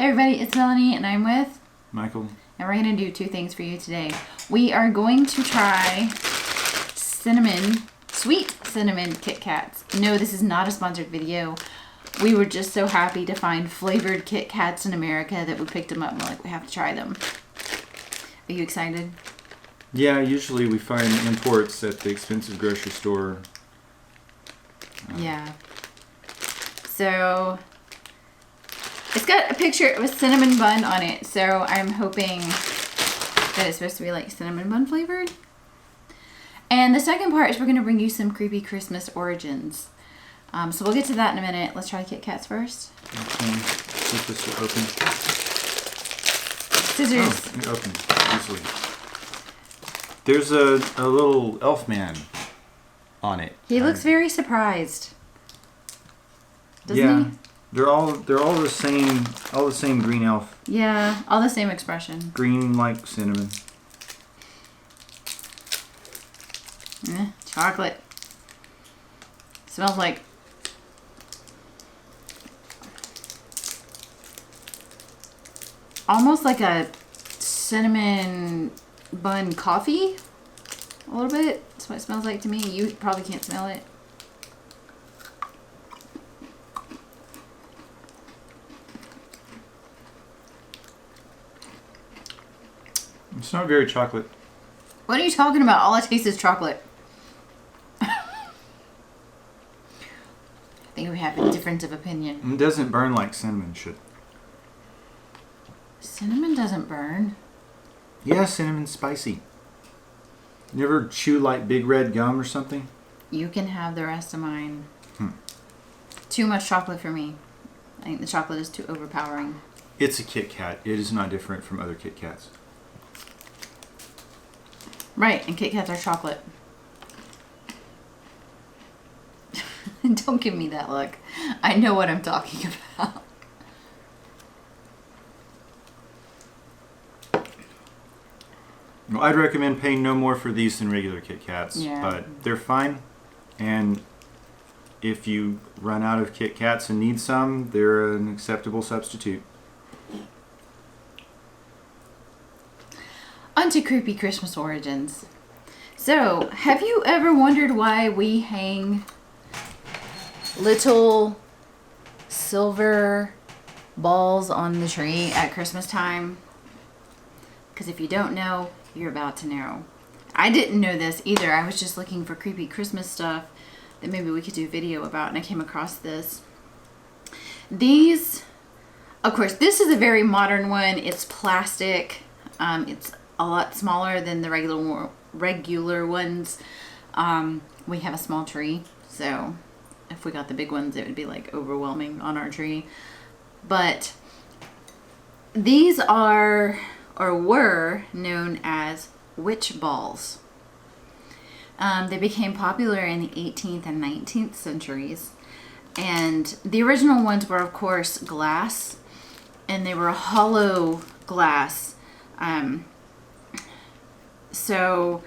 Hey everybody, it's Melanie and I'm with Michael. And we're going to do two things for you today. We are going to try sweet cinnamon Kit Kats. No, this is not a sponsored video. We were just so happy to find flavored Kit Kats in America that we picked them up and we're like, we have to try them. Are you excited? Yeah, usually we find imports at the expensive grocery store. Yeah. So it's got a picture of a cinnamon bun on it, so I'm hoping that it's supposed to be like cinnamon bun flavored. And the second part is we're going to bring you some creepy Christmas origins. So we'll get to that in a minute. Let's try the Kit Kats first. Okay. See if this will open. Scissors. Oh, it opens easily. There's a little elf man on it. He looks very surprised. Doesn't he? They're all the same green elf. Yeah, all the same expression. Green like cinnamon. Chocolate. Smells like almost like a cinnamon bun coffee. A little bit. That's what it smells like to me. You probably can't smell it. It's not very chocolate. What are you talking about? All I taste is chocolate. I think we have a difference of opinion. It doesn't burn like cinnamon should. Cinnamon doesn't burn. Yeah, cinnamon's spicy. You ever chew like big red gum or something? You can have the rest of mine. Too much chocolate for me. I think the chocolate is too overpowering. It's a Kit Kat. It is not different from other Kit Kats. Right, and Kit Kats are chocolate. Don't give me that look. I know what I'm talking about. Well, I'd recommend paying no more for these than regular Kit Kats, Yeah. but they're fine. And if you run out of Kit Kats and need some, they're an acceptable substitute. On to creepy Christmas origins. So, have you ever wondered why we hang little silver balls on the tree at Christmas time? Because if you don't know, you're about to know. I didn't know this either. I was just looking for creepy Christmas stuff that maybe we could do a video about, and I came across this. These, of course, this is a very modern one. It's plastic. It's a lot smaller than the regular ones. We have a small tree, so if we got the big ones, it would be like overwhelming on our tree. But these are or were known as witch balls. They became popular in the 18th and 19th centuries, and the original ones were of course glass, and they were hollow glass. So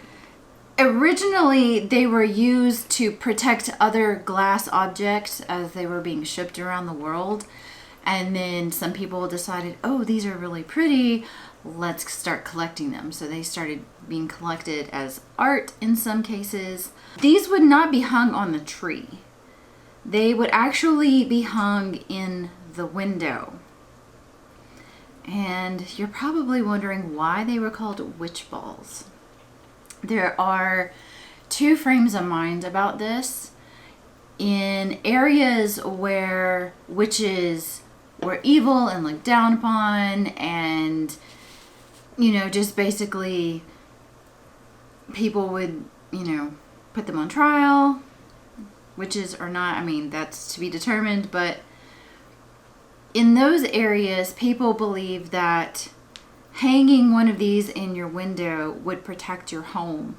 originally they were used to protect other glass objects as they were being shipped around the world. And then some people decided, oh, these are really pretty, let's start collecting them. So they started being collected as art in some cases. These would not be hung on the tree. They would actually be hung in the window. And you're probably wondering why they were called witch balls. There are two frames of mind about this. In areas where witches were evil and looked down upon, and you know, just basically people would, you know, put them on trial, witches or not, I mean, that's to be determined, but in those areas people believe that hanging one of these in your window would protect your home.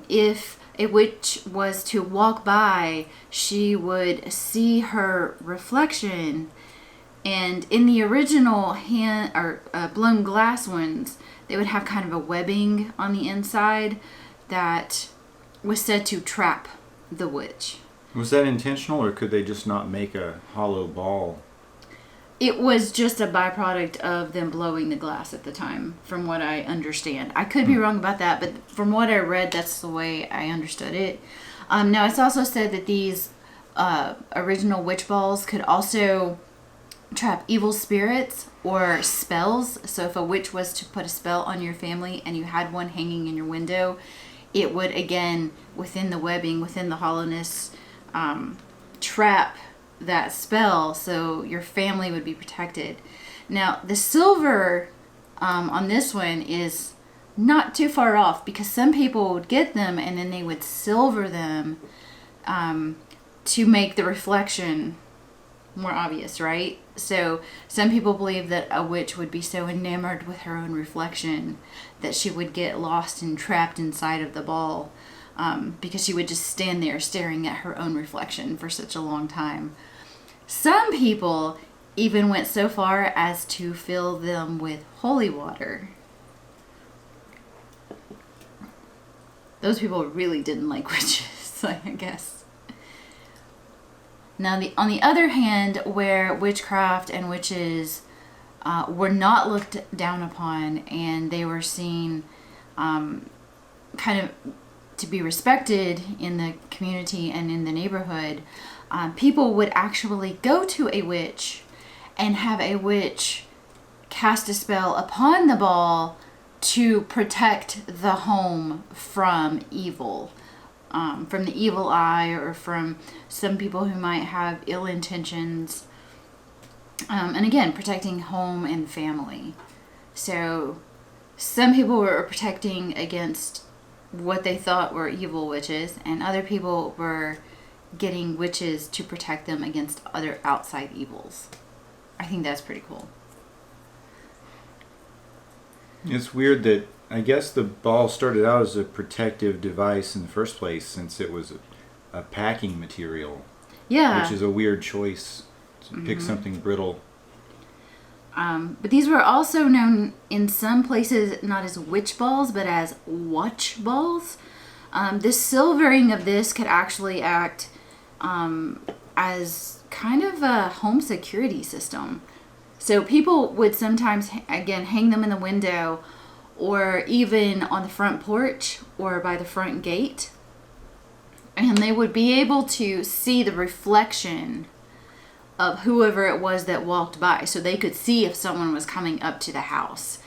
If a witch was to walk by, she would see her reflection. And in the original blown glass ones, they would have kind of a webbing on the inside that was said to trap the witch. Was that intentional, or could they just not make a hollow ball? it was just a byproduct of them blowing the glass at the time, from what I understand. I could be wrong about that, but from what I read, that's the way I understood it. Now, it's also said that these original witch balls could also trap evil spirits or spells. So if a witch was to put a spell on your family and you had one hanging in your window, it would, again, within the webbing, within the hollowness, trap that spell, so your family would be protected. Now, the silver on this one is not too far off, because some people would get them and then they would silver them to make the reflection more obvious, right? So some people believe that a witch would be so enamored with her own reflection that she would get lost and trapped inside of the ball, because she would just stand there staring at her own reflection for such a long time. Some people even went so far as to fill them with holy water. Those people really didn't like witches, I guess. Now, on the other hand, where witchcraft and witches were not looked down upon, and they were seen kind of to be respected in the community and in the neighborhood, people would actually go to a witch and have a witch cast a spell upon the ball to protect the home from evil, from the evil eye, or from some people who might have ill intentions. And again, protecting home and family. So some people were protecting against what they thought were evil witches, and other people were getting witches to protect them against other outside evils. I think that's pretty cool. It's weird that I guess the ball started out as a protective device in the first place, since it was a packing material. Yeah. Which is a weird choice to pick something brittle. But these were also known in some places not as witch balls, but as watch balls. The silvering of this could actually act as kind of a home security system. So people would sometimes, again, hang them in the window, or even on the front porch or by the front gate. And they would be able to see the reflection of whoever it was that walked by. So they could see if someone was coming up to the house.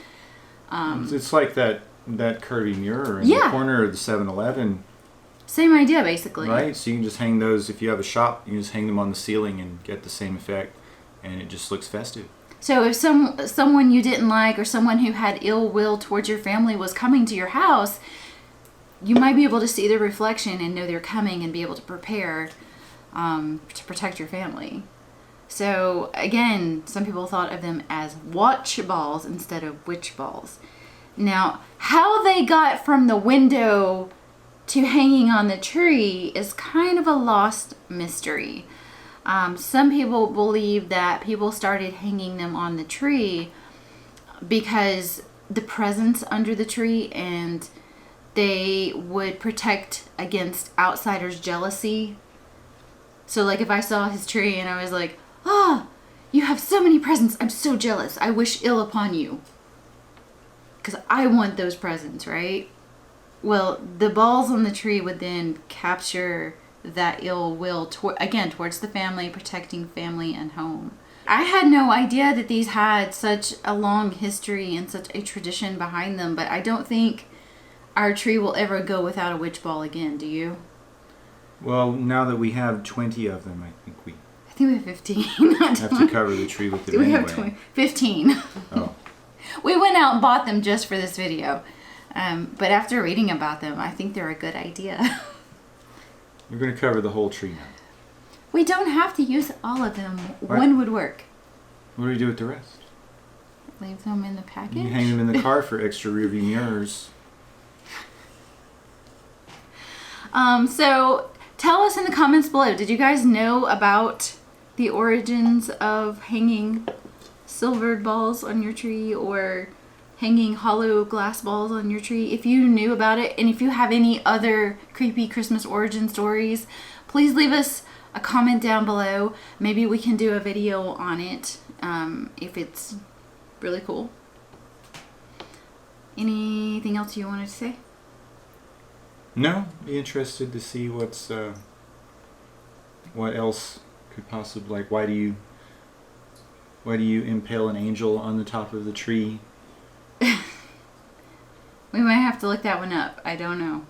It's like that curvy mirror in the corner of the 7-Eleven. Same idea, basically. Right? So you can just hang those, if you have a shop, you can just hang them on the ceiling and get the same effect. And it just looks festive. So if someone you didn't like, or someone who had ill will towards your family, was coming to your house, you might be able to see their reflection and know they're coming and be able to prepare to protect your family. So again, some people thought of them as watch balls instead of witch balls. Now, how they got from the window to hanging on the tree is kind of a lost mystery. Some people believe that people started hanging them on the tree because the presence under the tree, and they would protect against outsiders' jealousy. So like if I saw his tree and I was like, "Ah, you have so many presents. I'm so jealous. I wish ill upon you." Because I want those presents, right? Well, the balls on the tree would then capture that ill will, towards the family, protecting family and home. I had no idea that these had such a long history and such a tradition behind them, but I don't think our tree will ever go without a witch ball again, do you? Well, now that we have 20 of them, I think we have 15. have to cover the tree with it we anyway. have 15. Oh. We went out and bought them just for this video. But after reading about them, I think they're a good idea. We're going to cover the whole tree now. We don't have to use all of them. What? One would work. What do we do with the rest? Leave them in the package. You hang them in the car for extra rearview mirrors. So tell us in the comments below, did you guys know about the origins of hanging silvered balls on your tree, or hanging hollow glass balls on your tree? If you knew about it, and if you have any other creepy Christmas origin stories, please leave us a comment down below. Maybe we can do a video on it if it's really cool. Anything else you wanted to say? No, be interested to see what's what else could possibly, like, why do you impale an angel on the top of the tree? We might have to look that one up. I don't know.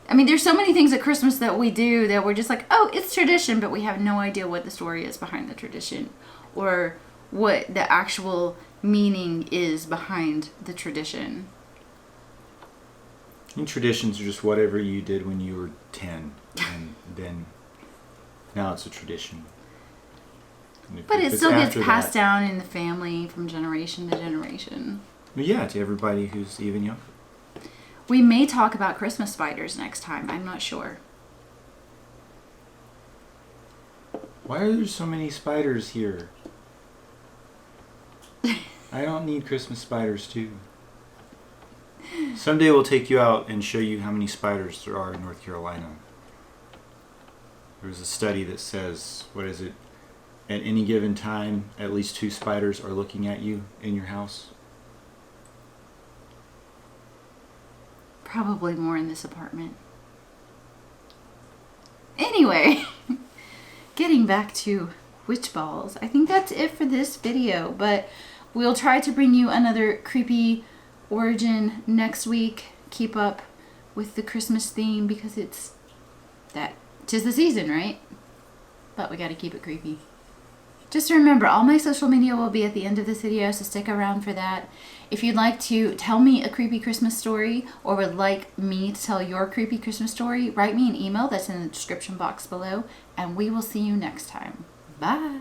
I mean, there's so many things at Christmas that we do that we're just like, oh, it's tradition, but we have no idea what the story is behind the tradition or what the actual meaning is behind the tradition. And traditions are just whatever you did when you were 10, and then now it's a tradition. But it still gets passed down in the family from generation to generation. Yeah, to everybody who's even younger. We may talk about Christmas spiders next time. I'm not sure. Why are there so many spiders here? I don't need Christmas spiders too. Someday we'll take you out and show you how many spiders there are in North Carolina. There's a study that says, what is it? At any given time, at least 2 spiders are looking at you in your house. Probably more in this apartment. Anyway, getting back to witch balls. I think that's it for this video, but we'll try to bring you another creepy origin next week. Keep up with the Christmas theme because it's that 'tis the season, right? But we gotta keep it creepy. Just remember, all my social media will be at the end of this video, so stick around for that. If you'd like to tell me a creepy Christmas story or would like me to tell your creepy Christmas story, write me an email that's in the description box below, and we will see you next time. Bye!